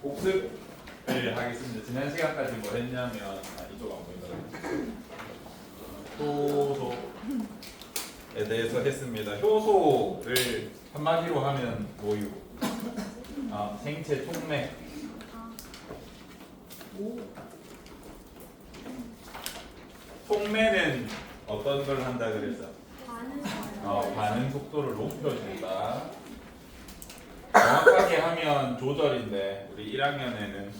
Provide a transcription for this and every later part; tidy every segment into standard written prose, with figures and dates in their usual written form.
복습을 하겠습니다. 지난 시간까지 뭐 했냐면 이쪽 안 보인다. 효소에 대해서 했습니다. 효소를 한마디로 하면 뭐유? 생체 촉매. 촉매는 어떤 걸 한다 그랬어? 반응 속도를 높여준다. 정확하게 하면 조절인데 우리 1학년에는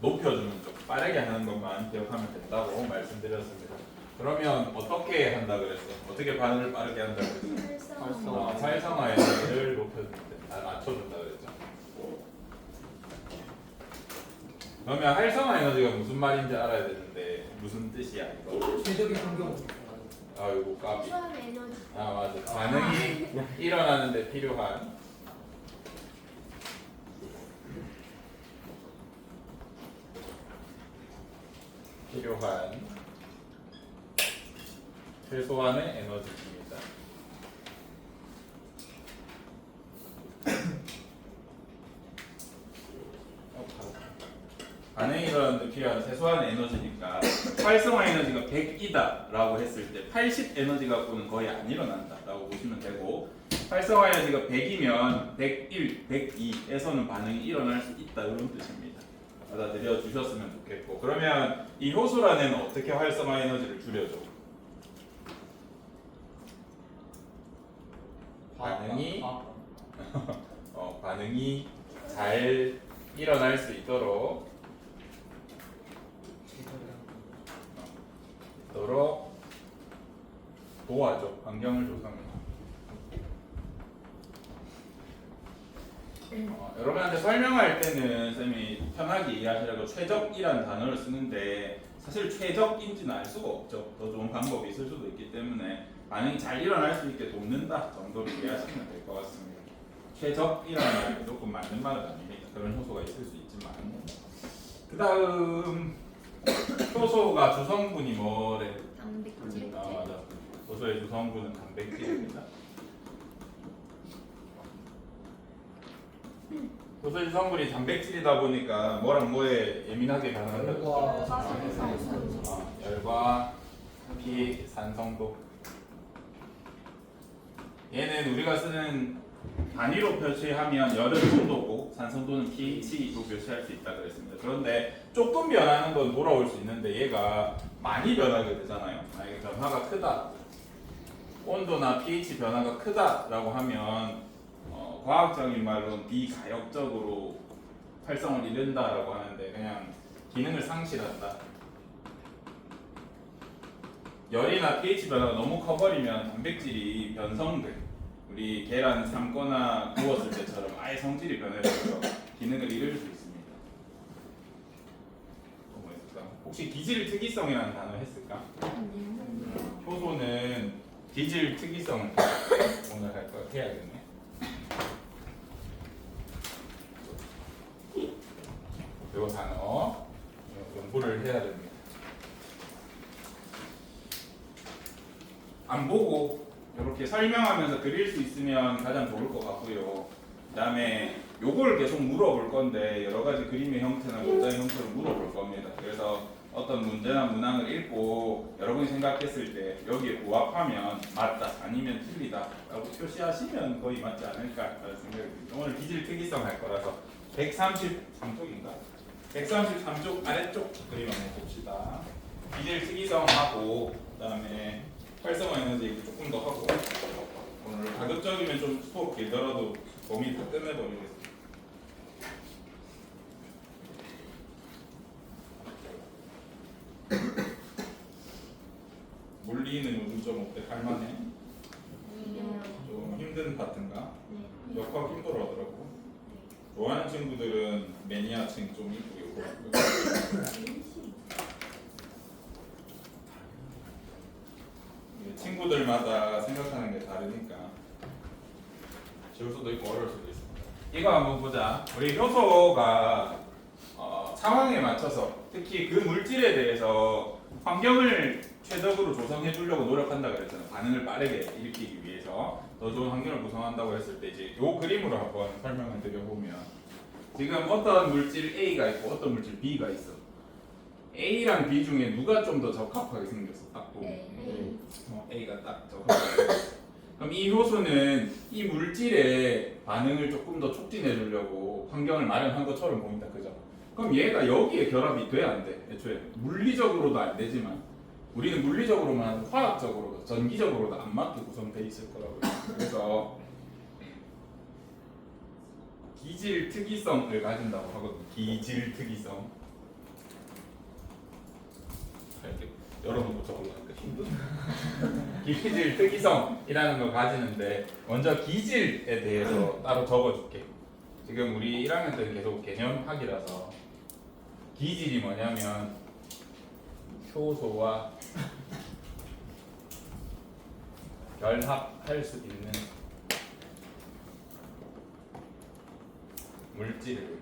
높여주는 쪽, 빠르게 하는 것만 기억하면 된다고 말씀드렸습니다. 그러면 어떻게 한다 그랬어? 어떻게 반응을 빠르게 한다 그랬어? 활성화 에너지를 낮춰준다 그랬죠. 그러면 활성화 에너지가 무슨 말인지 알아야 되는데 무슨 뜻이야 이거? 최적의 환경. 아이고 까비. 수학 에너지. 맞아. 반응이 일어나는데 필요한 최소한의 에너지입니다. 반응이 일어나는데 필요한 최소한 에너지니까 활성화 에너지가 100이다 라고 했을 때 80 에너지 갖고는 거의 안 일어난다 라고 보시면 되고, 활성화 에너지가 100이면 101, 102에서는 반응이 일어날 수 있다 이런 뜻입니다. 받아들여 주셨으면 좋겠고, 그러면 이 효소라는 어떻게 활성화 에너지를 줄여줘? 반응이 잘 일어날 수 있도록 도와줘. 환경을 조성해. 여러분한테 설명할 때는 쌤이 편하게 이해하시라고 최적이라는 단어를 쓰는데 사실 최적인지는 알 수가 없죠. 더 좋은 방법이 있을 수도 있기 때문에 반응이 잘 일어날 수 있게 돕는다 정도로 이해하시면 될 것 같습니다. 최적이라는 말이 조금 맞는 말은 아닙니다. 그런 효소가 있을 수 있지만. 그 다음 효소가 주성분이 뭐래? 단백질. 맞아. 효소의 주성분은 단백질입니다. 효소의 주성분이 단백질이다 보니까 뭐랑 뭐에 예민하게 반응한다. 열과 피, 산성도. 얘는 우리가 쓰는 단위로 표시하면 열은 온도고 산성도는 pH로 표시할 수 있다 그랬습니다. 그런데 조금 변하는 건 돌아올 수 있는데 얘가 많이 변하게 되잖아요. 만약에 변화가 크다, 온도나 pH 변화가 크다라고 하면 과학적인 말로는 비가역적으로 활성을 잃는다라고 하는데 그냥 기능을 상실한다. 열이나 pH 변화가 너무 커버리면 단백질이 변성돼. 우리 계란 삶거나 구웠을 때처럼 아예 성질이 변해서 기능을 잃을 수 있습니다. 또 뭐 있을까? 혹시 기질 특이성이라는 단어 했을까? 효소는 기질 특이성을 오늘 할 거 해야겠네. 이 단어 공부를 해야 됩니다. 안 보고 이렇게 설명하면서 그릴 수 있으면 가장 좋을 것 같고요. 그 다음에 요걸 계속 물어볼 건데 여러 가지 그림의 형태나 문장의 형태로 물어볼 겁니다. 그래서 어떤 문제나 문항을 읽고 여러분이 생각했을 때 여기에 부합하면 맞다 아니면 틀리다 라고 표시하시면 거의 맞지 않을까 라는 생각이 듭니다. 오늘 기질 특이성 할 거라서 133쪽인가? 133쪽 아래쪽 그림 한번 봅시다. 기질 특이성하고 그 다음에 활성화 에너지 조금 더 하고, 오늘 가급적이면 좀 수업 길더라도 범위 다 끝내버리겠습니다. 물리는 요즘 좀 어때? 할만해? 좀 힘든 파트인가? 역학 힘들어 하더라고. 좋아하는 친구들은 매니아층 좀 있고요. 친구들마다 생각하는 게 다르니까 쉬울 수도 있고 어려울 수도 있습니다. 이거 한번 보자. 우리 효소가 상황에 맞춰서 특히 그 물질에 대해서 환경을 최적으로 조성해 주려고 노력한다 그랬잖아요. 반응을 빠르게 일으키기 위해서 더 좋은 환경을 구성한다고 했을 때 이제 이 그림으로 한번 설명을 드려보면 지금 어떤 물질 A가 있고 어떤 물질 B가 있어. A랑 B 중에 누가 좀 더 적합하게 생겼어? 딱 보면 A가 딱 적합하게 생겼어. 그럼 이 효소는 이 물질의 반응을 조금 더 촉진해 주려고 환경을 마련한 것처럼 보인다, 그죠? 그럼 얘가 여기에 결합이 돼, 안 돼? 애초에 물리적으로도 안 되지만 우리는 물리적으로만 화학적으로도 전기적으로도 안 맞게 구성돼 있을 거라고요. 그래서 기질 특이성을 가진다고 하거든요. 기질 특이성. 이렇게 열어놓고 적으려니까 힘드네. 기질 특이성이라는 걸 가지는데 먼저 기질에 대해서 따로 적어줄게. 지금 우리 1학년 때는 계속 개념학이라서 기질이 뭐냐면 효소와 결합할 수 있는 물질을.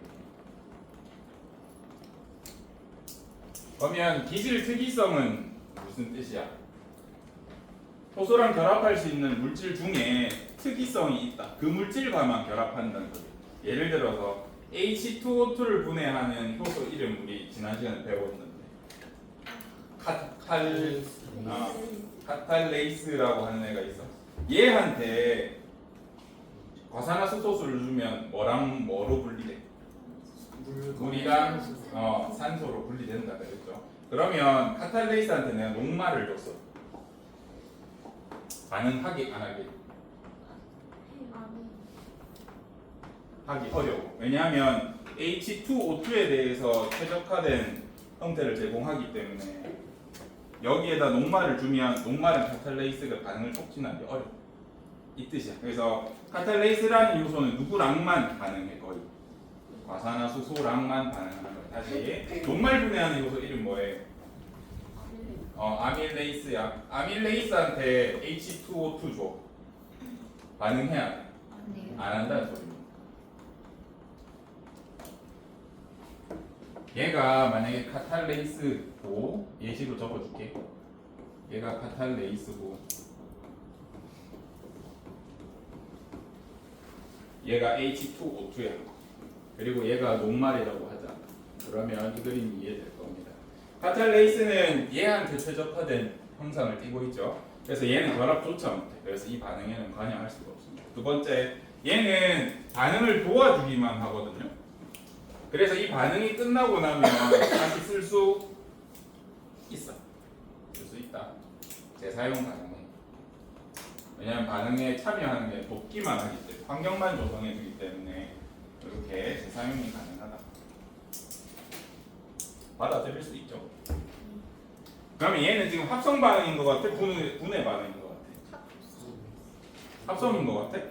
그러면 기질 특이성은 무슨 뜻이야? 효소랑 결합할 수 있는 물질 중에 특이성이 있다. 그 물질과만 결합한다는 거죠. 예를 들어서 H2O2를 분해하는 효소 이름 우리 지난 시간에 배웠는데 카탈레이스라고 하는 애가 있어. 얘한테 과산화수소를 주면 뭐랑 뭐로 분리돼? 물이랑 산소로 분리된다 그랬죠. 그러면 카탈레이스한테 내가 녹말을 줬어. 반응하기 안 하기? 하기 어려워. 왜냐하면 H2O2에 대해서 최적화된 형태를 제공하기 때문에 여기에다 녹말을 주면 녹말은 카탈레이스가 반응을 촉진하기 어려워. 이 뜻이야. 그래서 카탈레이스라는 요소는 누구랑만 반응해? 거의 과산화수소랑만 반응하는 거야. 다시 녹말 분해하는 요소 이름 뭐예요? 아밀레이스야. 아밀레이스한테 H2O2 줘. 반응해야 돼? 안 한다는 소리입니다. 얘가 만약에 카탈레이스고 예시로 적어줄게. 얘가 카탈레이스고 얘가 H2O2야. 그리고 얘가 녹말이라고 하자. 그러면 이 그림이 이해될 겁니다. 카탈레이스는 얘한테 최적화된 형상을 띠고 있죠. 그래서 얘는 결합조차 못해. 그래서 이 반응에는 관여할 수가 없습니다. 두 번째, 얘는 반응을 도와주기만 하거든요. 그래서 이 반응이 끝나고 나면 다시 쓸 수 있어. 쓸 수 있다. 재사용 가능해. 왜냐하면 반응에 참여하는 게 돕기만 하기 때문에 환경만 조성해주기 때문에 이렇게 재사용이 가능하다. 받아들일 수 있죠. 그러면 얘는 지금 합성 반응인 것 같아? 분해 반응인 것 같아? 합성인 것 같아?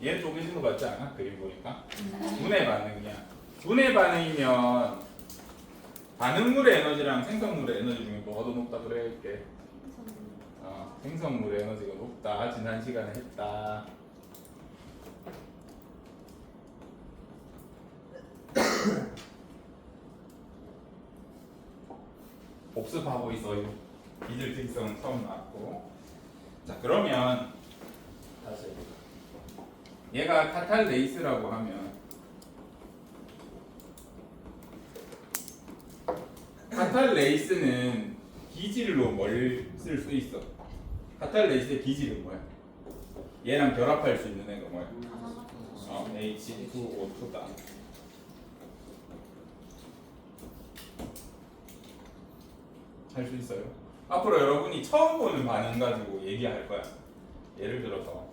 얘 쪼개진 것 같지 않아? 그림 보니까 분해 반응이야. 분해 반응이면 반응물의 에너지랑 생성물의 에너지 중에 뭐가 더 높다 그래 이렇게. 생성물의 에너지가 높다. 지난 시간에 했다. 복습하고 있어요. 기질 특성은 처음 나왔고. 자, 그러면 다시 얘가 카탈레이스라고 하면 카탈레이스는 기질로 뭘 쓸 수 있어? 카탈레이스의 기질은 뭐야? 얘랑 결합할 수 있는 애가 뭐야? H2O2다. 할 수 있어요? 앞으로 여러분이 처음 보는 반응 가지고 얘기할 거야. 예를 들어서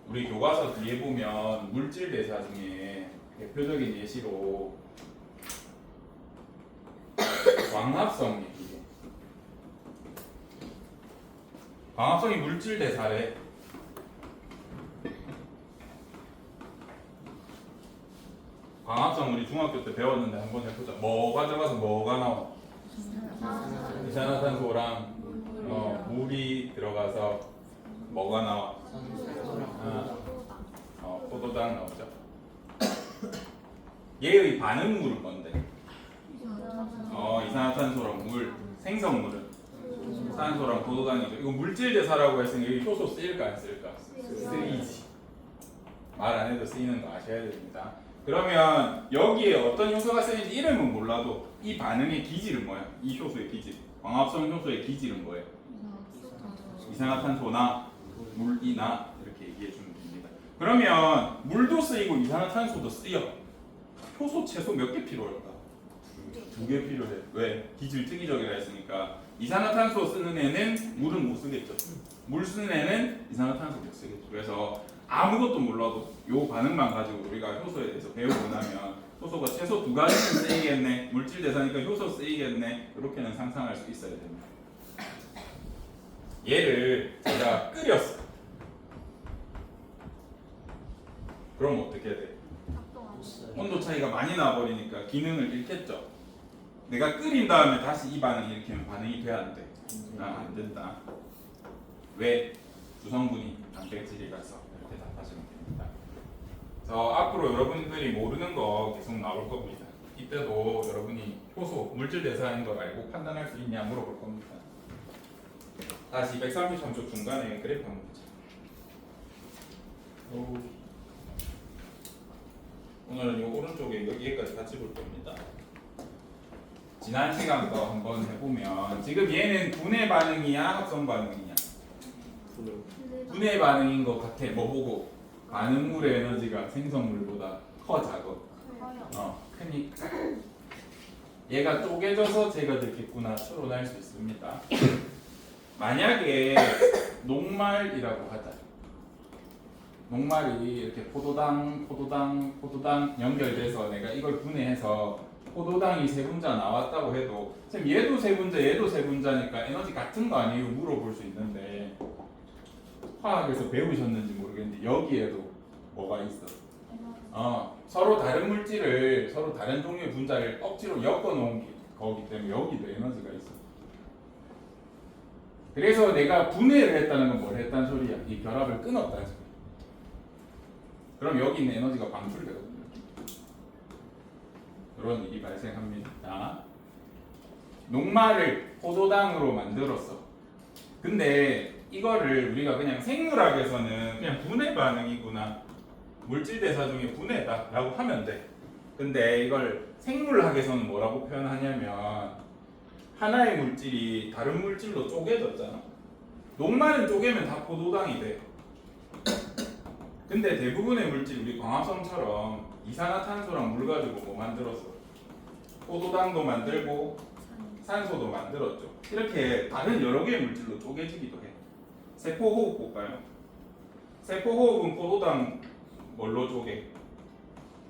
우리 교과서 뒤에 보면 물질 대사 중에 대표적인 예시로 광합성 얘기해. 광합성이 물질 대사래. 광합성 우리 중학교 때 배웠는데 한번 해보자. 뭐가 들어가서 뭐가 나와? 이산화탄소랑 물이 들어가서 뭐가 나와? 포도당 나오죠. 얘의 반응물은 뭔데? 이산화탄소랑 물, 생성물은 산소랑 포도당이죠. 이거 물질 대사라고 했으니까 여기 효소 쓰일까 안 쓰일까? 쓰이지. 말 안 해도 쓰이는 거 아셔야 됩니다. 그러면 여기에 어떤 효소가 쓰이는지 이름은 몰라도 이 반응의 기질은 뭐야? 이 효소의 기질. 광합성 효소의 기질은 뭐예요? 이산화탄소나 물이나 이렇게 얘기해 주면 됩니다. 그러면 물도 쓰이고 이산화탄소도 쓰여. 효소 최소 몇 개 필요할까? 2개 필요해. 왜? 기질 특이적이라 했으니까 이산화탄소 쓰는 애는 물은 못 쓰겠죠. 물 쓰는 애는 이산화탄소 못 쓰겠죠. 그래서 아무것도 몰라도 요 반응만 가지고 우리가 효소에 대해서 배우고 나면 효소가 최소 2가지는 쓰이겠네. 물질 대사니까 효소 쓰이겠네. 이렇게는 상상할 수 있어야 됩니다. 얘를 제가 끓였어. 그럼 어떻게 돼? 온도 차이가 많이 나버리니까 기능을 잃겠죠. 내가 끓인 다음에 다시 이 반응을 일으키면 반응이 돼야 안 돼? 안 된다. 왜? 주성분이 단백질이라서. 이렇게 답하시면 됩니다. 그래서 앞으로 여러분들이 모르는 거 계속 나올 겁니다. 이때도 여러분이 효소, 물질 대사하는 걸 알고 판단할 수 있냐 물어볼 겁니다. 다시 133쪽 중간에 그래프 한번 보자. 오늘은 이 오른쪽에 여기까지 같이 볼 겁니다. 지난 시간 거 한번 해보면 지금 얘는 분해 반응이야 합성 반응이야? 분해 반응인 것 같아. 뭐 보고? 반응물의 에너지가 생성물보다 커 작어? 크니까 얘가 쪼개져서 제거됐겠구나 추론할 수 있습니다. 만약에 녹말이라고 하자. 녹말이 이렇게 포도당 연결돼서 내가 이걸 분해해서 포도당이 세 분자 나왔다고 해도 지금 얘도 세 분자 얘도 세 분자니까 에너지 같은 거 아니에요? 물어볼 수 있는데 화학에서 배우셨는지 모르겠는데 여기에도 뭐가 있어? 서로 다른 물질을 서로 다른 종류의 분자를 억지로 엮어 놓은 거기 때문에 여기도 에너지가 있어. 그래서 내가 분해를 했다는 건 뭘 했다는 소리야? 이 결합을 끊었다는 소리야. 그럼 여기 있는 에너지가 방출되거든요. 이런 일이 발생합니다. 녹말을 포도당으로 만들었어. 근데 이거를 우리가 그냥 생물학에서는 그냥 분해 반응이구나, 물질 대사 중에 분해다 라고 하면 돼. 근데 이걸 생물학에서는 뭐라고 표현하냐면 하나의 물질이 다른 물질로 쪼개졌잖아. 녹말은 쪼개면 다 포도당이 돼. 근데 대부분의 물질, 우리 광합성처럼 이산화탄소랑 물 가지고 뭐 만들었어? 포도당도 만들고 산소도 만들었죠. 이렇게 다른 여러 개의 물질로 쪼개지기도 해. 세포호흡 볼까요? 세포호흡은 포도당 뭘로 쪼개?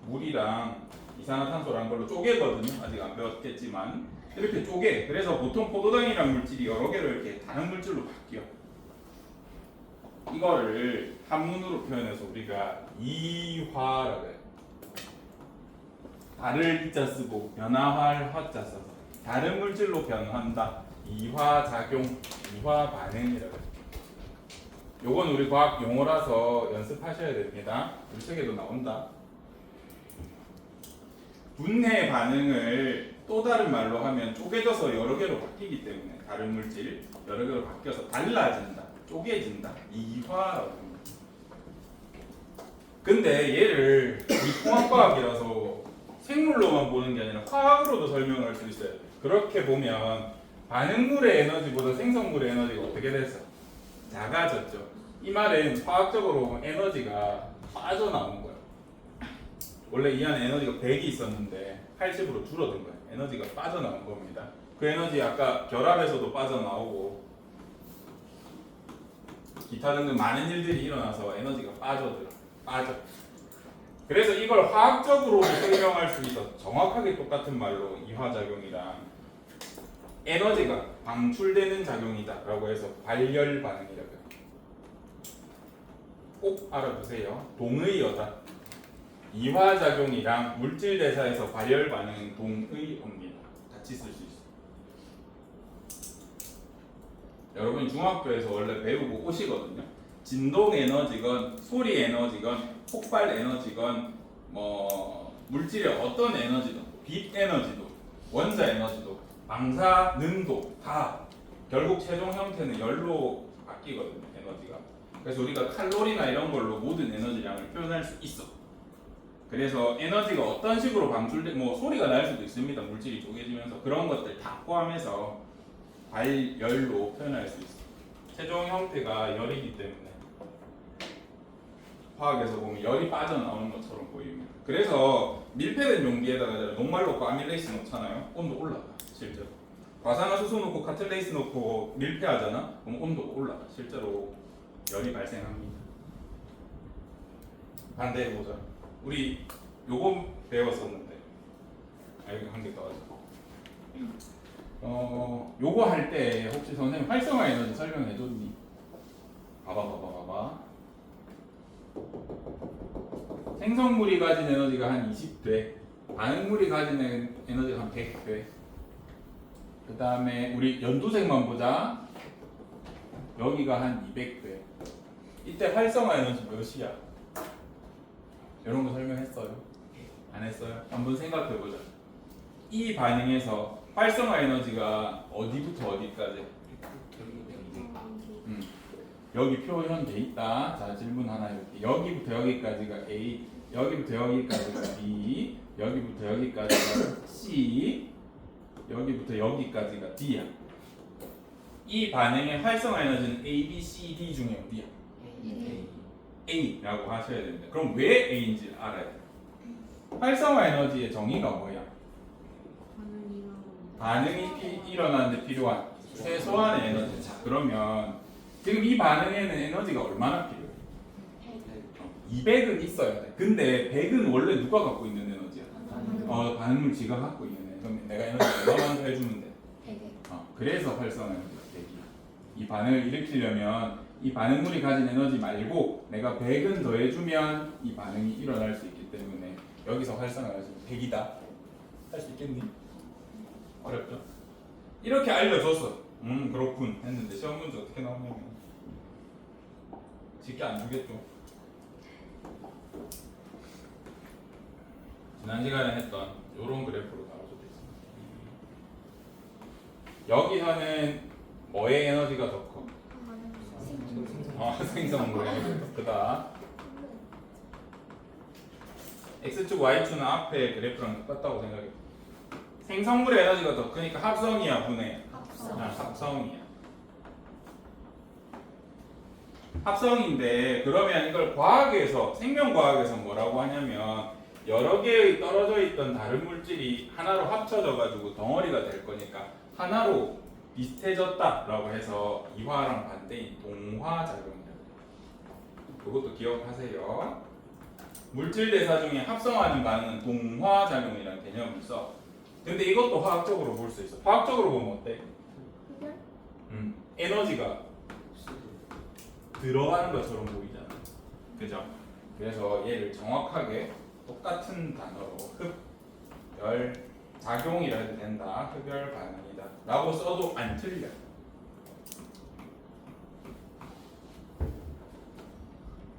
물이랑 이산화탄소랑 걸로 쪼개거든요. 아직 안 배웠겠지만 이렇게 쪼개. 그래서 보통 포도당이랑 물질이 여러 개로 이렇게 다른 물질로 바뀌어. 이거를 한문으로 표현해서 우리가 이화라고 해요. 다를 이자 쓰고 변화할 화자 써서 다른 물질로 변화한다. 이화작용, 이화반응이라고 해요. 요건 우리 과학 용어라서 연습하셔야 됩니다. 우리 책에도 나온다. 분해 반응을 또 다른 말로 하면 쪼개져서 여러 개로 바뀌기 때문에 다른 물질 여러 개로 바뀌어서 달라진다, 쪼개진다, 이화라고 합니다. 근데 얘를 이 통합과학이라서 생물로만 보는 게 아니라 화학으로도 설명할 수 있어요. 그렇게 보면 반응물의 에너지보다 생성물의 에너지가 어떻게 됐어? 작아졌죠. 이 말은 화학적으로 에너지가 빠져나온 거예요. 원래 이 안에 에너지가 100이 있었는데 80으로 줄어든 거예요. 에너지가 빠져나온 겁니다. 그 에너지 아까 결합에서도 빠져나오고 기타 등등 많은 일들이 일어나서 에너지가 빠져. 그래서 이걸 화학적으로 설명할 수 있어 정확하게 똑같은 말로 이화작용이랑 에너지가 방출되는 작용이다 라고 해서 발열 반응이라고 해요. 꼭 알아두세요. 동의어다. 이화작용이랑 물질 대사에서 발열 반응은 동의어입니다. 같이 쓸 수 있어요. 여러분 중학교에서 원래 배우고 오시거든요. 진동 에너지건 소리 에너지건 폭발 에너지건 뭐 물질의 어떤 에너지도 빛 에너지도 원자 에너지도 방사 능도 다 결국 최종 형태는 열로 바뀌거든요. 에너지가. 그래서 우리가 칼로리나 이런 걸로 모든 에너지량을 표현할 수 있어. 그래서 에너지가 어떤 식으로 방출돼, 뭐 소리가 날 수도 있습니다. 물질이 쪼개지면서 그런 것들 다 포함해서 발열로 표현할 수 있어. 최종 형태가 열이기 때문에 화학에서 보면 열이 빠져나오는 것처럼 보입니다. 그래서 밀폐된 용기에다가 녹말 넣고 아밀레이스 넣잖아요. 온도 올라가 실제로. 과산화수소 넣고 카틀레이스 넣고 밀폐하잖아. 그럼 온도가 올라가. 실제로 열이 발생합니다. 반대해보자. 우리 요거 배웠었는데 여기 한 개 더 하자. 요거 할 때 혹시 선생님 활성화 에너지 설명해줬니? 봐봐. 생성물이 가진 에너지가 한 20돼. 반응물이 가진 에너지가 한 100돼. 그 다음에 우리 연두색만 보자. 여기가 한 200돼. 이때 활성화 에너지 몇이야? 이런 거 설명했어요? 안 했어요? 한번 생각해보자. 이 반응에서 활성화 에너지가 어디부터 어디까지? 여기 표현돼 있다. 자, 질문 하나 해볼게. 여기부터 여기까지가 A, 여기부터 여기까지가 B, 여기부터 여기까지가 C, 여기부터 여기까지가 D야. 이 반응의 활성화 에너지는 A, B, C, D 중에 어디야? A라고 하셔야 됩니다. 그럼 왜 A인지 알아야 돼. 활성화 에너지의 정의가 뭐야? 반응이 일어나는데 필요한 최소한의 에너지. 자, 그러면 지금 이 반응에는 에너지가 얼마나 필요해? 200은 있어야 돼. 근데 100은 원래 누가 갖고 있는 에너지야? 반응물 지가 갖고 있는 에너지. 그럼 내가 에너지 얼마만 더 해주면 돼? 그래서 활성화 에너지가 100이야. 이 반응을 일으키려면 이 반응물이 가진 에너지 말고 내가 100은 더 해주면 이 반응이 일어날 수 있기 때문에 여기서 활성화 에너지는 100이다. 할 수 있겠니? 어렵죠? 이렇게 알려줬어. 그렇군 했는데 시험 문제 어떻게 나오냐면 쉽게 안 주겠죠. 지난 시간에 했던 이런 그래프로 나와주고 있습니다. 여기서는 뭐의 에너지가 더 커? 생성물의 에너지가 더 크다. X축, Y축은 앞에 그래프랑 똑같다고 생각해. 생성물의 에너지가 더 크니까 합성이야, 분해야? 합성이야. 합성인데 그러면 이걸 과학에서 생명과학에서 뭐라고 하냐면 여러 개의 떨어져 있던 다른 물질이 하나로 합쳐져 가지고 덩어리가 될 거니까 하나로 비슷해졌다라고 해서 이화랑 반대인 동화작용이라고. 그것도 기억하세요. 물질 대사 중에 합성하는 반응은 동화작용이라는 개념이 있어. 근데 이것도 화학적으로 볼 수 있어. 화학적으로 보면 어때? 에너지가 들어가는 것처럼 보이잖아. 그죠? 그래서 얘를 정확하게 똑같은 단어로 흡열 작용이라 해도 된다. 흡열 반응이다. 라고 써도 안 틀려.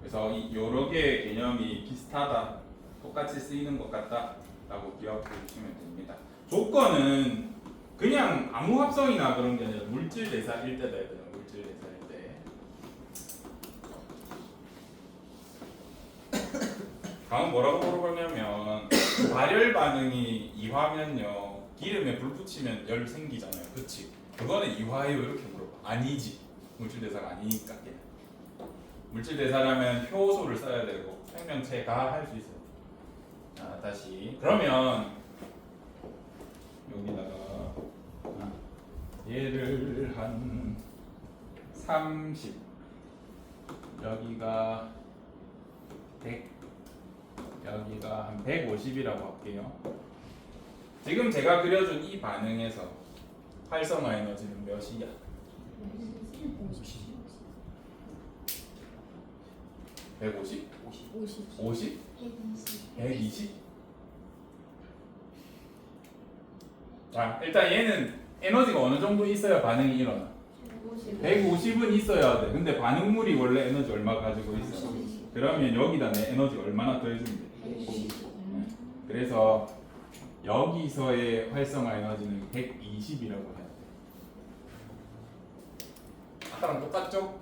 그래서 이 여러 개의 개념이 비슷하다. 똑같이 쓰이는 것 같다. 라고 기억해 주시면 됩니다. 조건은 그냥 아무 합성이나 그런 게 아니라 물질 대사일 때다 해야 되나? 물질 대사일 때. 다음 뭐라고 물어보냐면 발열 반응이 이화면요 기름에 불 붙이면 열 생기잖아요. 그치? 그거는 이화예요 이렇게 물어봐. 아니지. 물질 대사가 아니니까. 물질 대사라면 효소를 써야 되고 생명체가 할 수 있어요. 자, 다시 그러면 여기다가 얘를 한 30 여기가 100 여기가 한 150이라고 할게요. 지금 제가 그려준 이 반응에서 활성화 에너지는 몇이야? 150? 50? 120? 자, 일단 얘는 에너지가 어느 정도 있어야 반응이 일어나? 150은 있어야 돼. 근데 반응물이 원래 에너지 얼마 가지고 있어? 그러면 여기다 내 에너지 얼마나 더해주면 돼? 150. 그래서 여기서의 활성화 에너지는 120이라고 해야 돼. 아까랑 똑같죠?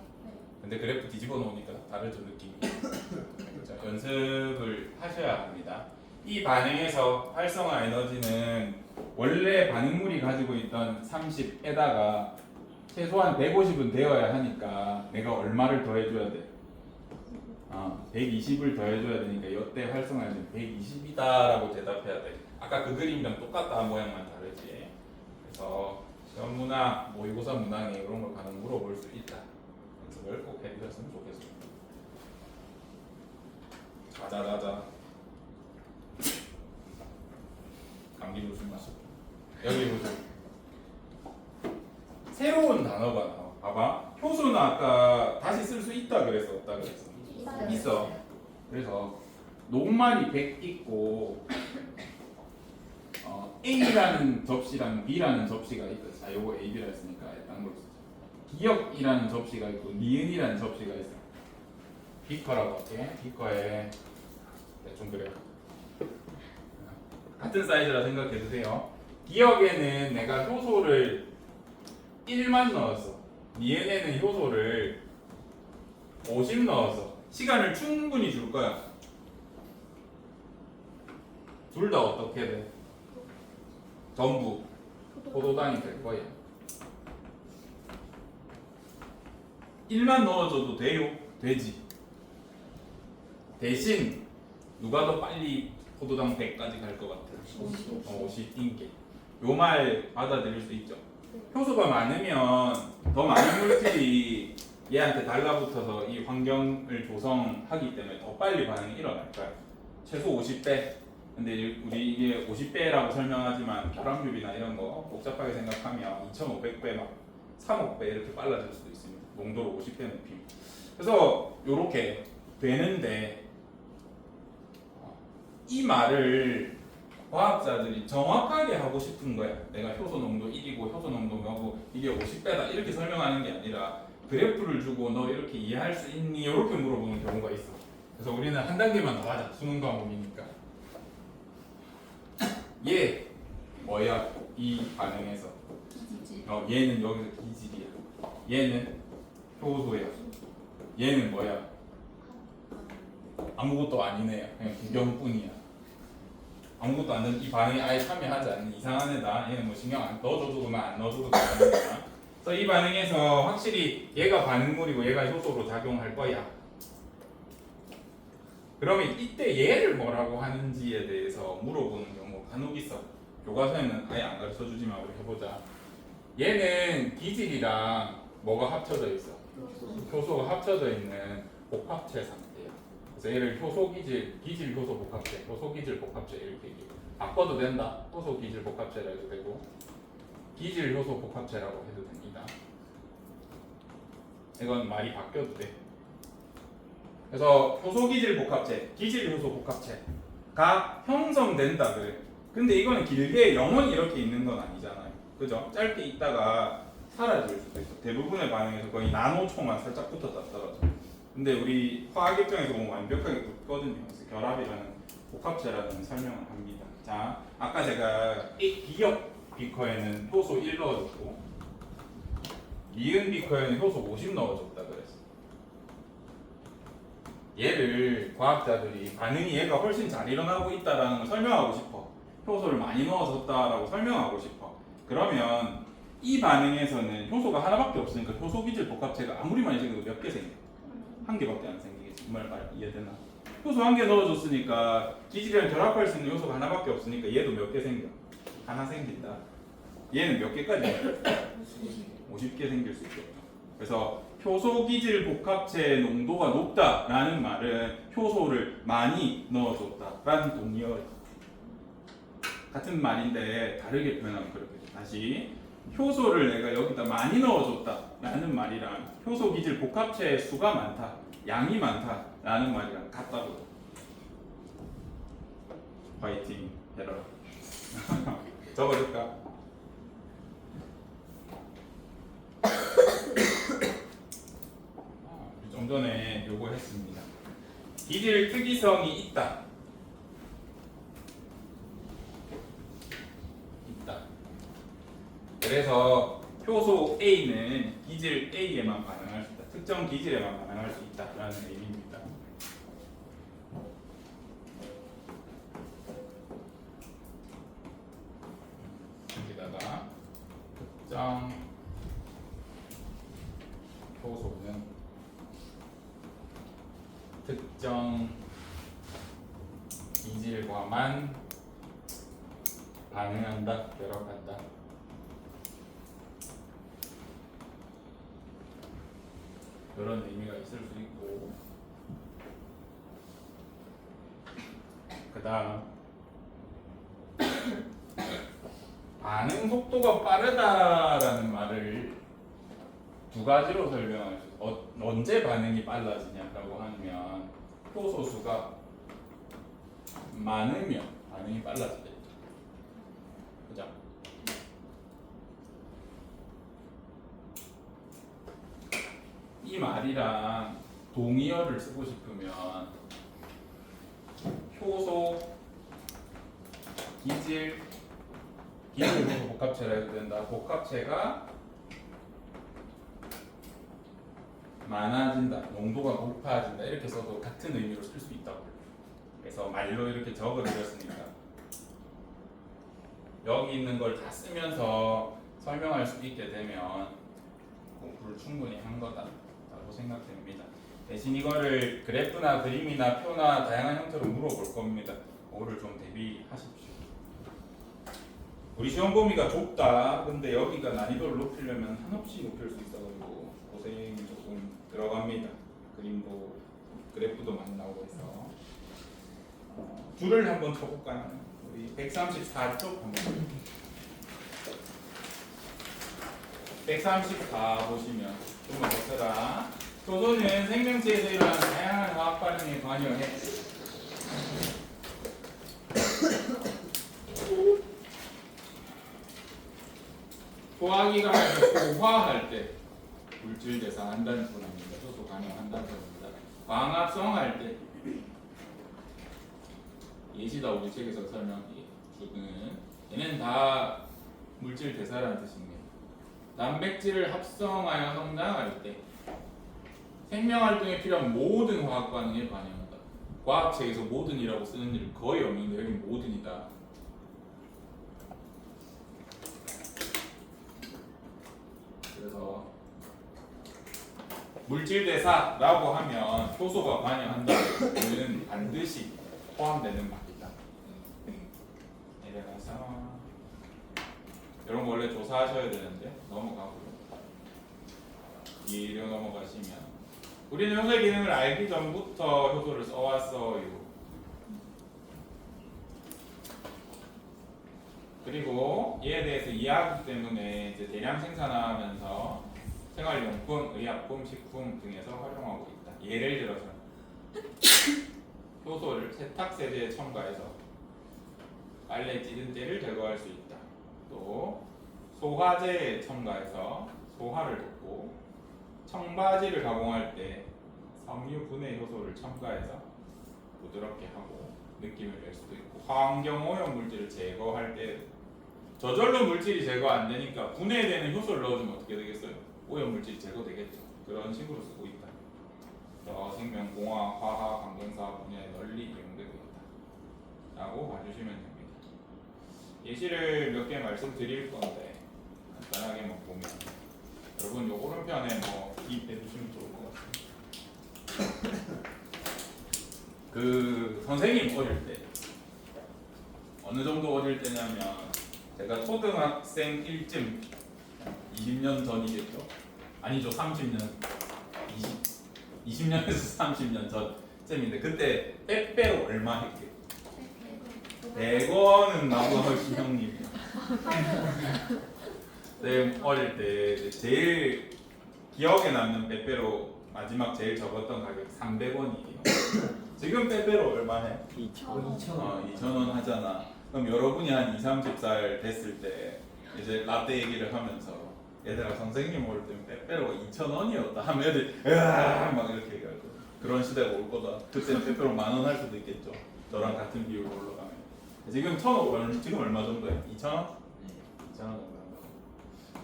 근데 그래프 뒤집어 놓으니까 다르죠 느낌이. 자, 연습을 하셔야 합니다. 이 반응에서 활성화 에너지는 원래 반응물이 가지고 있던 30에다가 최소한 150은 되어야 하니까 내가 얼마를 더해줘야 돼? 120을 더해줘야 되니까 이때 활성화 에너지는 120이다라고 대답해야 돼. 아까 그 그림이랑 똑같다, 모양만 다르지. 그래서 시험 문항, 모의고사 문항에 이런 걸 가능 물어볼 수 있다. 연습을 꼭 해주셨으면 좋겠습니다. 자자자자. 감기 조심하시고. 여기 보세요. 새로운 단어가 나와. 봐봐. 효소는 아까 다시 쓸 수 있다 그래서 없다 그랬어. 있어. 그래서 녹말이 100 있고 A라는 접시랑 B라는 접시가 있다. 자, 요거 A, B라 했으니까 딴 걸로 쓰자. 기역이라는 접시가 있고 니은이라는 접시가 있어. 비커라고 할게. 비커에 대충 그래요. 같은 사이즈라 생각해 주세요. 기역에는 내가 효소를 1만 넣었어. 니은에는 효소를 50 넣어서 시간을 충분히 줄 거야. 둘 다 어떻게 돼? 전부 포도당이 될 거야. 1만 넣어줘도 돼요? 되지. 대신 누가 더 빨리 포도당 100까지 갈 것 같아? 50 인게. 요 말 받아들일 수 있죠. 효소가 많으면 더 많은 물질이 얘한테 달라붙어서 이 환경을 조성하기 때문에 더 빨리 반응이 일어날 거야. 최소 50배. 근데 우리 이게 50배라고 설명하지만 결합률이나 이런 거 복잡하게 생각하면 2,500배 막 3억 배 이렇게 빨라질 수도 있습니다. 농도를 50배 높이면. 그래서 요렇게 되는데 이 말을 과학자들이 정확하게 하고 싶은 거야. 내가 효소 농도 1이고 효소 농도 뭐고 이게 50배다 이렇게 설명하는 게 아니라 그래프를 주고 너 이렇게 이해할 수 있니? 이렇게 물어보는 경우가 있어. 그래서 우리는 한 단계만 더 하자. 수능 과목이니까. 얘 뭐야? 이 반응에서 얘는 여기서 기질이야. 얘는 효소야. 얘는 뭐야? 아무것도 아닌 애야. 그냥 구경뿐이야. 아무것도 안 되는 이 반응에 아예 참여하지 않는 이상한 애다. 얘는 뭐 신경 안 넣어줘도 그만 안 넣어줘도 그만이다. 그래서 이 반응에서 확실히 얘가 반응물이고 얘가 효소로 작용할 거야. 그러면 이때 얘를 뭐라고 하는지에 대해서 물어보는 경우가 간혹 있어. 교과서에는 아예 안 가르쳐 주지만 우리 해보자. 얘는 기질이랑 뭐가 합쳐져 있어? 효소가 합쳐져 있는 복합체 상태야. 그래서 얘를 효소기질, 기질효소 복합체, 효소기질 복합체 이렇게 바꿔도 된다. 효소기질 복합체라 해도 되고 기질효소 복합체라고 해도 됩니다. 이건 말이 바뀌어도 돼. 그래서 효소기질 복합체, 기질효소 복합체가 형성된다 그래. 근데 이거는 길게 영원히 이렇게 있는 건 아니잖아요. 그죠? 짧게 있다가 사라질 수도 있어. 대부분의 반응에서 거의 나노초만 살짝 붙었다 떨어져. 근데 우리 화학 입장에서 보면 완벽하게 붙거든요. 그래서 결합이라는 복합체라는 설명을 합니다. 자, 아까 제가 기역 비커에는 효소 1 넣어줬고 니은 비커에는 효소 50 넣어줬다 그랬어. 얘를 과학자들이 반응이 얘가 훨씬 잘 일어나고 있다라는 걸 설명하고 싶어. 효소를 많이 넣어줬다라고 설명하고 싶어. 그러면 이 반응에서는 효소가 하나밖에 없으니까 효소기질 복합체가 아무리 많이 생겨도 몇 개 생겨? 한 개밖에 안 생기겠지. 말 이해되나? 효소 한 개 넣어줬으니까 기질이랑 결합할 수 있는 효소가 하나밖에 없으니까 얘도 몇 개 생겨? 하나 생긴다. 얘는 몇 개까지? 50개 생길 수 있겠죠. 그래서 효소기질 복합체의 농도가 높다라는 말은 효소를 많이 넣어줬다라는 동의어예요. 같은 말인데 다르게 표현하면 그렇게 돼. 다시 효소를 내가 여기다 많이 넣어줬다라는 말이랑 효소기질 복합체의 수가 많다, 양이 많다라는 말이랑 같다고. 파이팅 해라. 적어줄까? 좀 전에 요거 했습니다. 기질 특이성이 있다. 그래서 효소 A는 기질 A에만 반응할 수 있다. 특정 기질에만 반응할 수 있다라는 의미입니다. 여기다가 특정 효소는 특정 기질과만 반응한다, 결합한다. 그런 의미가 있을 수 있고, 그 다음 반응 속도가 빠르다라는 말을 두 가지로 설명할 수 있어요. 언제 반응이 빨라지냐라고 하면 효소 수가 많으면 반응이 빨라지겠죠. 그죠? 이 말이랑 동의어를 쓰고 싶으면 효소, 기질 효소 복합체라 해도 된다. 복합체가 많아진다, 농도가 높아진다 이렇게 써도 같은 의미로 쓸 수 있다고. 그래서 말로 이렇게 적어드렸으니까 여기 있는 걸 다 쓰면서 설명할 수 있게 되면 공부를 충분히 한 거다라고 생각됩니다. 대신 이거를 그래프나 그림이나 표나 다양한 형태로 물어볼 겁니다. 그거를 좀 대비하십시오. 우리 시험 범위가 좁다. 근데 여기가 난이도를 높이려면 한없이 높일 수 있어가지고 고생이 조금 들어갑니다. 그림도 그래프도 많이 나오고 있어. 줄을 한번 쳐볼까요? 우리 134쪽 한번. 134 보시면 조금만 더 써라. 효소는 생명체에서 일어나는 다양한 화학 반응에 관여해. 소화기가 할 때, 소화할 때 물질 대사한다는 소리입니다. 효소 관여한다는 소리입니다. 광합성할 때 예시다 우리 책에서 설명해 주는 얘는 다 물질 대사라는 뜻입니다. 단백질을 합성하여 성장할 때 생명 활동에 필요한 모든 화학 반응에 관여한다. 과학책에서 모든이라고 쓰는 일 거의 없는데 여기 모든이다. 그래서 물질 대사라고 하면 효소가 관여한다는 반드시 포함되는 말이다. 내려가서 이런 거 원래 조사하셔야 되는데 넘어가고요. 이로 넘어가시면 우리는 효소의 기능을 알기 전부터 효소를 써왔어요. 그리고 이에 대해서 이해하기 때문에 이제 대량 생산하면서 생활용품, 의약품, 식품 등에서 활용하고 있다. 예를 들어서 효소를 세탁세제에 첨가해서 빨래 찌든 때를 제거할 수 있다. 또 소화제에 첨가해서 소화를 돕고 청바지를 가공할 때 섬유 분해 효소를 첨가해서 부드럽게 하고 느낌을 낼 수도 있고 환경 오염 물질을 제거할 때 저절로 물질이 제거 안 되니까 분해되는 효소를 넣어주면 어떻게 되겠어요? 오염 물질이 제거되겠죠. 그런 식으로 쓰고 있다. 생명공학, 화학, 환경사 분야에 널리 이용되고 있다. 라고 봐주시면 됩니다. 예시를 몇 개 말씀드릴 건데 간단하게만 보면 여러분 요 오른편에 뭐 기입해 주시면 좋을 것 같습니다. 그 선생님 어릴 때 어느 정도 어릴 때냐면 제가 초등학생 1쯤 20년 전이겠죠? 아니죠, 30년 20년에서 30년 전쯤인데 그때 빼빼로 얼마 했게? 100원은 나보다 훨씬 형님이에요. 네, 어릴 때 제일 기억에 남는 빼빼로 마지막 제일 적었던 가격 300원이에요. 지금 빼빼로 얼마 해? 2,000원 하잖아. 그럼 여러분이 한 20, 30살 됐을 때 이제 라떼 얘기를 하면서 얘들아 선생님 올 때는 빼빼로가 2,000원이었다 하면 애들 으아 막 이렇게 얘기하고 그런 시대가 올 거다. 그때는 빼빼로 10,000원 할 수도 있겠죠. 저랑 같은 비율로 올라가면. 지금 1,500원, 지금 얼마 정도야? 2,000원? 2,000원 정도 한다고.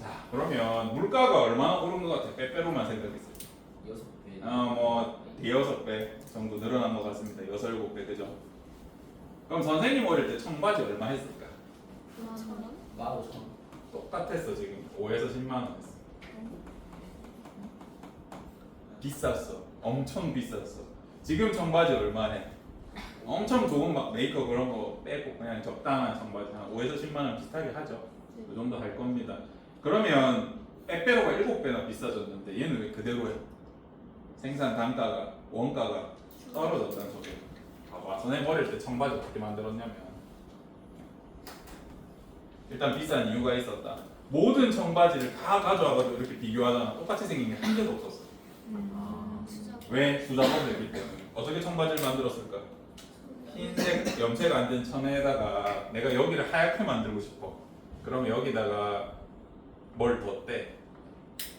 자, 그러면 물가가 얼마나 오른 것 같아? 빼빼로만 생각했어요. 6배. 뭐 대여섯 배 정도 늘어난 것 같습니다. 여섯 일곱 배 그죠? 그럼 선생님 어릴 때 청바지 얼마 했을까? 15,000원. 똑같았어 지금 5에서 10만 원 했어. 비쌌어. 엄청 비쌌어. 지금 청바지 얼마네? 엄청 좋은 막 메이커 그런 거 빼고 그냥 적당한 청바지 한 5에서 10만 원 비슷하게 하죠. 그 정도 할 겁니다. 그러면 빼빼로가 7배나 비싸졌는데 얘는 왜 그대로야? 생산 단가가 원가가 떨어졌다는 소리야. 봐봐, 선생님 어릴 때 청바지 어떻게 만들었냐면 일단 비싼 이유가 있었다. 모든 청바지를 다 가져와가지고 이렇게 비교하잖아. 똑같이 생긴 게 한 개도 없었어. 왜? 수작업이기 때문에. 어떻게 청바지를 만들었을까? 흰색 염색 안 된 천에다가 내가 여기를 하얗게 만들고 싶어. 그럼 여기다가 뭘 덧대?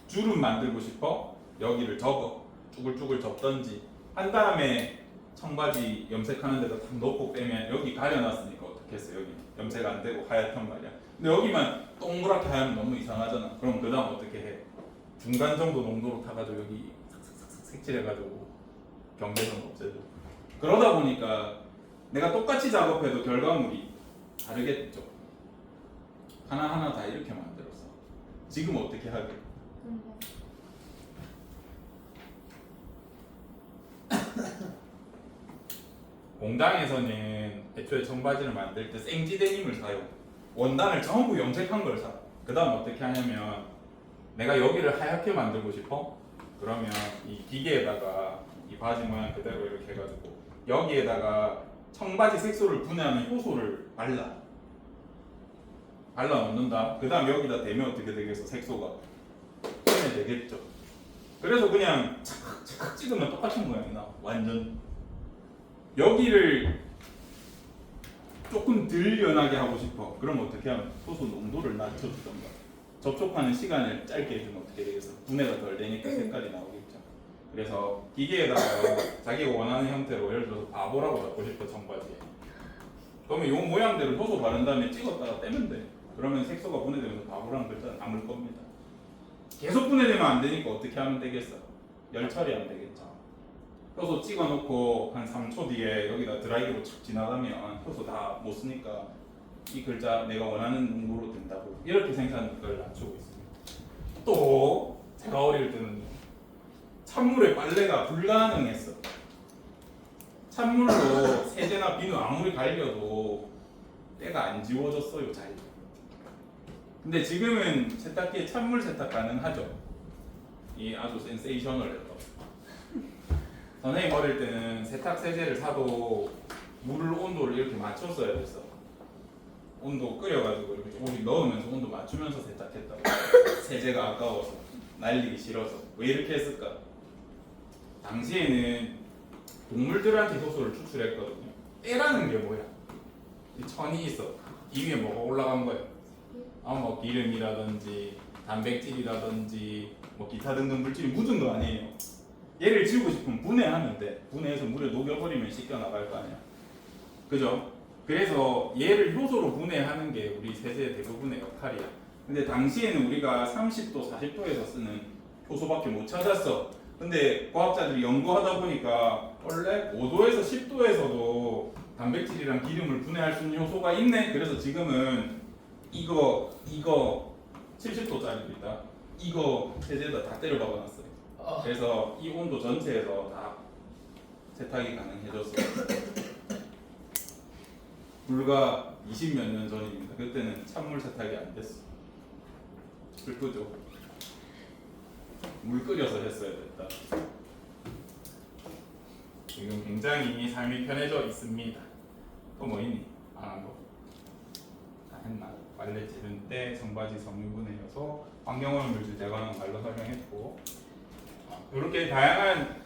주름 만들고 싶어? 여기를 접어. 쭈글쭈글 접던지 한 다음에 청바지 염색하는 데다 탁 넣고 빼면 여기 가려놨으니까 어떻게 했어? 여기 염색 안 되고 하얗단 말이야. 근데 여기만 동그랗게 하면 너무 이상하잖아. 그럼 그 다음 어떻게 해? 중간 정도 농도로 타가지고 여기 삭삭삭삭 색칠해가지고 경계선 없애줘. 그러다 보니까 내가 똑같이 작업해도 결과물이 다르겠죠. 하나하나 다 이렇게 만들었어. 지금 어떻게 하게? 공장에서는 애초에 청바지를 만들 때 생지 데님을 사요. 원단을 전부 염색한 걸 사. 그 다음 어떻게 하냐면 내가 여기를 하얗게 만들고 싶어? 그러면 이 기계에다가 이 바지 모양 그대로 이렇게 해가지고 여기에다가 청바지 색소를 분해하는 효소를 발라 놓는다. 그 다음 여기다 대면 어떻게 되겠어? 색소가 분해되겠죠. 그래서 그냥 착착 찍으면 똑같은 모양이 나. 완전 여기를 조금 덜 연하게 하고 싶어. 그럼 어떻게 하면 효소 농도를 낮춰주던가 접촉하는 시간을 짧게 해주면 어떻게 되겠어? 분해가 덜 되니까 색깔이 나오겠죠. 그래서 기계에다가 자기가 원하는 형태로 예를 들어서 바보라고 잡고 싶어 청바지에. 그러면 이 모양대로 효소 바른 다음에 찍었다가 떼면 돼. 그러면 색소가 분해되면서 바보라는 글자는 남을 겁니다. 계속 분해되면 안 되니까 어떻게 하면 되겠어? 열 처리 안 되겠죠. 효소 찍어놓고 한 3초 뒤에 여기다 드라이기로 착 지나가면 효소 다 못 쓰니까 이 글자 내가 원하는 농도로 된다고 이렇게 생산을 낮추고 있습니다. 또 제가 어릴 때는 찬물에 빨래가 불가능했어. 찬물로 세제나 비누 아무리 갈겨도 때가 안 지워졌어요 잘. 근데 지금은 세탁기에 찬물 세탁 가능하죠. 이 아주 센세이셔널했던. 선생님 어릴 때는 세탁 세제를 사도 물을 온도를 이렇게 맞췄어야 됐어. 온도 끓여가지고 이렇게 조금씩 넣으면서 온도 맞추면서 세탁했다고. 세제가 아까워서 날리기 싫어서. 왜 이렇게 했을까? 당시에는 동물들한테 효소를 추출했거든요. 때라는 게 뭐야? 이 천이 있어. 이 위에 뭐가 올라간 거야? 뭐 기름이라든지 단백질이라든지 뭐 기타 등등 물질이 묻은 거 아니에요. 얘를 지우고 싶으면 분해하면 돼. 분해해서 물에 녹여버리면 씻겨 나갈 거 아니야. 그죠? 그래서 얘를 효소로 분해하는 게 우리 세제의 대부분의 역할이야. 근데 당시에는 우리가 30도, 40도에서 쓰는 효소밖에 못 찾았어. 근데 과학자들이 연구하다 보니까 원래 5도에서 10도에서도 단백질이랑 기름을 분해할 수 있는 효소가 있네. 그래서 지금은 이거 70도짜리도 있다. 이거 세제에다 다 때려 박아놨어요. 그래서 이 온도 전체에서 다 세탁이 가능해졌어요. 불과 20몇 년 전입니다. 그때는 찬물 세탁이 안 됐어. 슬프죠? 물 끓여서 했어야 됐다. 지금 굉장히 삶이 편해져 있습니다. 또 뭐 있니? 안 한 거? 다 했나? 빨래 찌는 때 청바지 섬유분해 요소, 환경오염 물질 제거하는 말로 설명했고 이렇게 다양한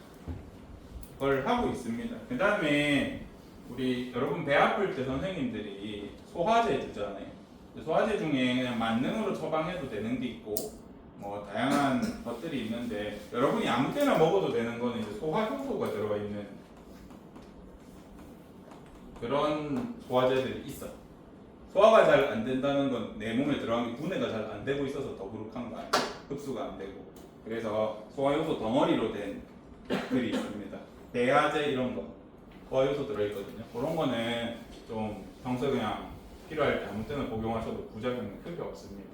걸 하고 있습니다. 그 다음에 우리 여러분 배 아플 때 선생님들이 소화제 주잖아요. 소화제 중에 그냥 만능으로 처방해도 되는 게 있고 뭐 다양한 것들이 있는데 여러분이 아무 때나 먹어도 되는 거는 이제 소화효소가 들어가 있는 그런 소화제들이 있어. 소화가 잘 안 된다는 건 내 몸에 들어간 게 분해가 잘 안 되고 있어서 더부룩한 거 아니에요. 흡수가 안 되고. 그래서 소화효소 덩어리로 된 글이 있습니다. 대야제 이런 거 소화효소 들어있거든요. 그런 거는 좀 평소에 그냥 필요할 때 아무 때나 복용하셔도 부작용이 크게 없습니다.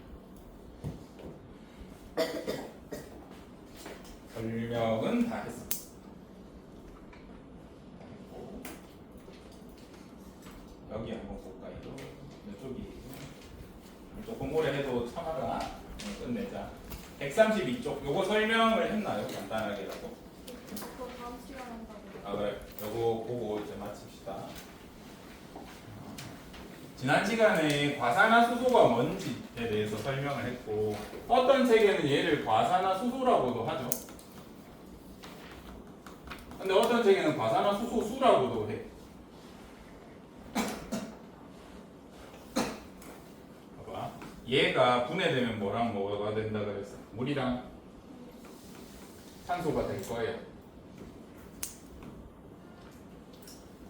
설명은 다 했습니다. 여기 한번 볼까요? 이쪽이 조금 오래 해도 참아라. 끝내자. 132쪽 요거 설명을 했나요? 간단하게라도. 그거 다음 시간에 한다고. 아 그래. 요거 보고 이제 마칩시다. 지난 시간에 과산화수소가 뭔지에 대해서 설명을 했고 어떤 책에는 얘를 과산화수소라고도 하죠. 근데 어떤 책에는 과산화수소수라고도 해. 봐봐. 얘가 분해되면 뭐랑 뭐가 된다 그랬어? 물이랑 산소가 될 거예요.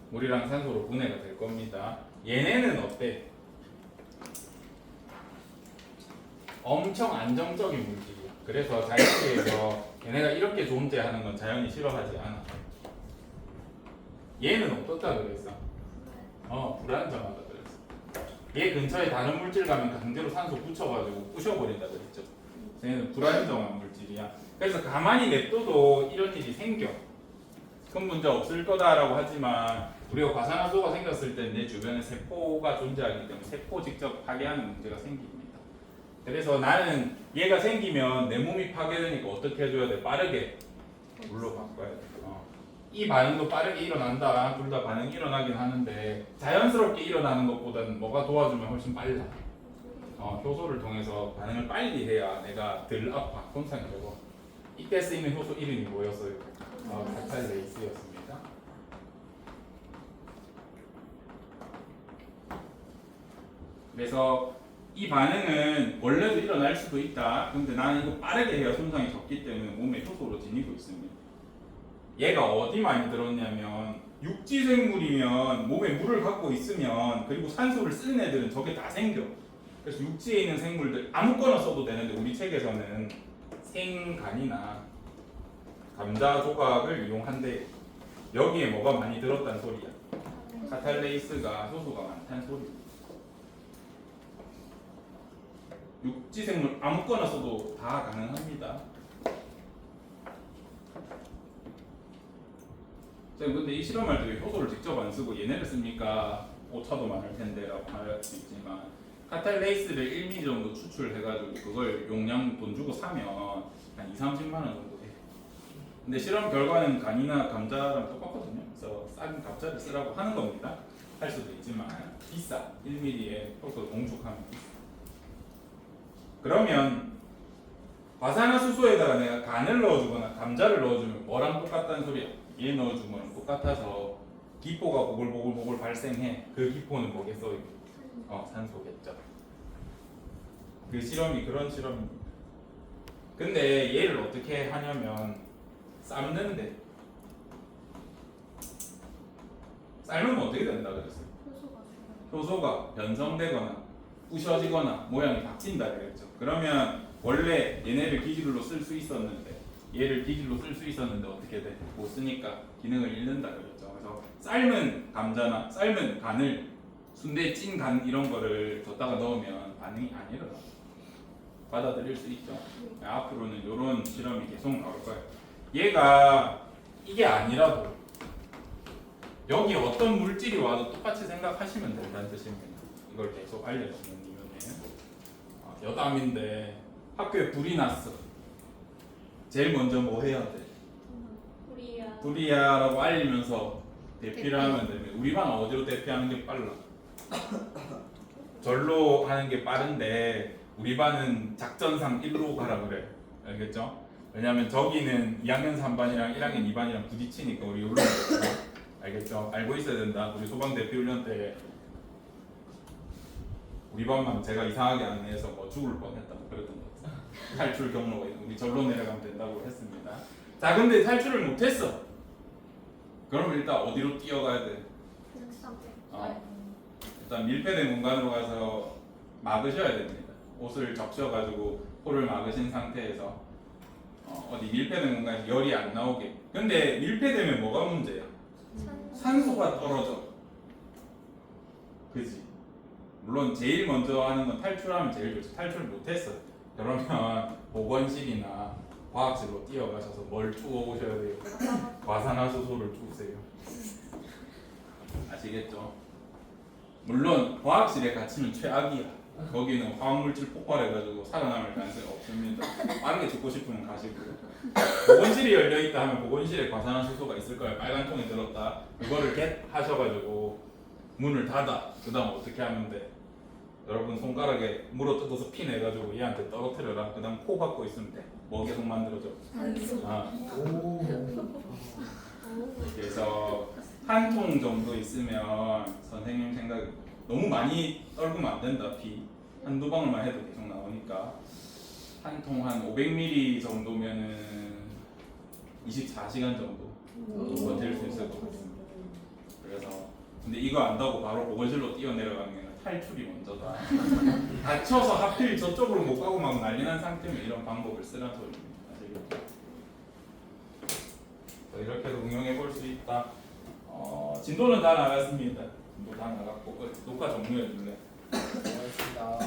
물이랑 산소로 분해가 될 겁니다. 얘네는 어때? 엄청 안정적인 물질이야. 그래서 자연계에서 얘네가 이렇게 존재하는 건 자연이 싫어하지 않아. 얘는 어떻다 그랬어? 불안정하다 그랬어. 얘 근처에 다른 물질 가면 강제로 산소 붙여가지고 부셔버린다 그랬죠. 얘는 불안정한 물질이야. 그래서 가만히 냅둬도 이런 일이 생겨. 큰 문제 없을 거다라고 하지만 우리가 과산화수소가 생겼을 때 내 주변에 세포가 존재하기 때문에 세포 직접 파괴하는 문제가 생깁니다. 그래서 나는 얘가 생기면 내 몸이 파괴되니까 어떻게 해줘야 돼? 빠르게 물로 바꿔야 돼. 이 반응도 빠르게 일어난다. 둘 다 반응이 일어나긴 하는데 자연스럽게 일어나는 것보다는 뭐가 도와주면 훨씬 빨라. 효소를 통해서 반응을 빨리 해야 내가 덜 아파. 손상이 되고. 이때 쓰이는 효소 이름이 뭐였어요? 카탈레이스였습니다. 그래서 이 반응은 원래도 일어날 수도 있다. 근데 나는 이거 빠르게 해야 손상이 적기 때문에 몸에 효소로 지니고 있습니다. 얘가 어디 많이 들었냐면 육지생물이면 몸에 물을 갖고 있으면 그리고 산소를 쓰는 애들은 저게 다 생겨. 그래서 육지에 있는 생물들 아무거나 써도 되는데 우리 책에서는 생간이나 감자 조각을 이용한대. 여기에 뭐가 많이 들었다는 소리야? 카탈레이스가 효소가 많다는 소리야. 육지생물 아무거나 써도 다 가능합니다. 근데 이 실험할 때 왜 효소를 직접 안 쓰고 얘네를 씁니까? 오차도 많을 텐데 라고 할 수 있지만 카탈레이스를 1ml 정도 추출해가지고 그걸 용량 돈 주고 사면 한 2-30만 원 정도 해. 근데 실험 결과는 간이나 감자랑 똑같거든요. 그래서 싼 감자를 쓰라고 하는 겁니다. 할 수도 있지만 비싸. 1ml에 효소 농축하면 비싸. 그러면 과산화수소에다가 내가 간을 넣어주거나 감자를 넣어주면 뭐랑 똑같다는 소리야? 얘 넣어주면 똑같아서 기포가 보글보글 발생해. 그 기포는 뭐겠어요? 산소겠죠. 그 실험이 그런 실험입니다. 근데 얘를 어떻게 하냐면 삶는데 삶으면 어떻게 된다 그랬어요? 효소가 변성되거나 부셔지거나 모양이 바뀐다 그랬죠. 그러면 원래 얘네를 기질로 쓸 수 있었는데 얘를 기질로 쓸 수 있었는데 어떻게 돼? 못 쓰니까 기능을 잃는다 그랬죠. 그래서 삶은 감자나 삶은 간을 순대 찐 간 이런 거를 뒀다가 넣으면 반응이 안 일어나. 받아들일 수 있죠. 앞으로는 이런 실험이 계속 나올 거예요. 얘가 이게 아니라도 여기 어떤 물질이 와도 똑같이 생각하시면 된다는 뜻입니다. 이걸 계속 알려주는 이유는 여담인데 학교에 불이 났어. 제일 먼저 뭐 해야 돼? 불이야라고 알리면서 대피를 하면 됩니다. 우리 반은 어디로 대피하는 게 빨라? 절로 하는 게 빠른데 우리 반은 작전상 1로 가라 그래. 알겠죠? 왜냐면 저기는 2학년 3반이랑 1학년 2반이랑 부딪히니까 우리 여기로 알겠죠? 알고 있어야 된다. 우리 소방대피 훈련 때 우리 반만 제가 이상하게 안내해서 뭐 죽을 뻔했다고 그랬던 거 같아요. 탈출 경로가 있는 우리 절로 내려가면 된다고 했습니다. 자, 근데 탈출을 못했어. 그럼 일단 어디로 뛰어가야 돼? 일단 밀폐된 공간으로 가서 막으셔야 됩니다. 옷을 적셔가지고 코를 막으신 상태에서 어디 밀폐된 공간에서 열이 안 나오게. 근데 밀폐되면 뭐가 문제야? 산소가 떨어져. 그지? 물론 제일 먼저 하는 건 탈출하면 제일 좋지. 탈출 못했어. 그러면 보건실이나 과학실로 뛰어가셔서 뭘 주워 오셔야 돼요. 과산화수소를 주세요. 아시겠죠? 물론 과학실에 갇히면 최악이야. 거기는 화학물질 폭발해가지고 살아남을 가능성이 없습니다. 빠르게 죽고 싶으면 가시고요. 보건실이 열려있다 하면 보건실에 과산화수소가 있을 거예요. 빨간 통에 들었다. 그거를 겟 하셔가지고 문을 닫아. 그 다음 어떻게 하면 돼? 여러분 손가락에 물어 뜯어서 피 내가지고 얘한테 떨어뜨려라. 그 다음 코 박고 있으면 돼. 뭐 계속 만들어져? 아. 그래서 한 통 정도 있으면 선생님 생각에 너무 많이 떨구면 안 된다. 피 한두 방울만 해도 계속 나오니까 한 통 한 500ml 정도면은 24시간 정도 버틸 수 있을 것 같습니다. 그래서 근데 이거 안다고 바로 보건실로 뛰어내려가는 게 아니라 탈출이 먼저다. 다쳐서 하필 저쪽으로 못 가고 막 난리난 상태면 이런 방법을 쓰란 소리입니다. 아시겠죠? 이렇게도 응용해 볼 수 있다. 진도는 다 나갔습니다. 진도 다 나갔고 녹화 종료해 줄래? 고맙습니다.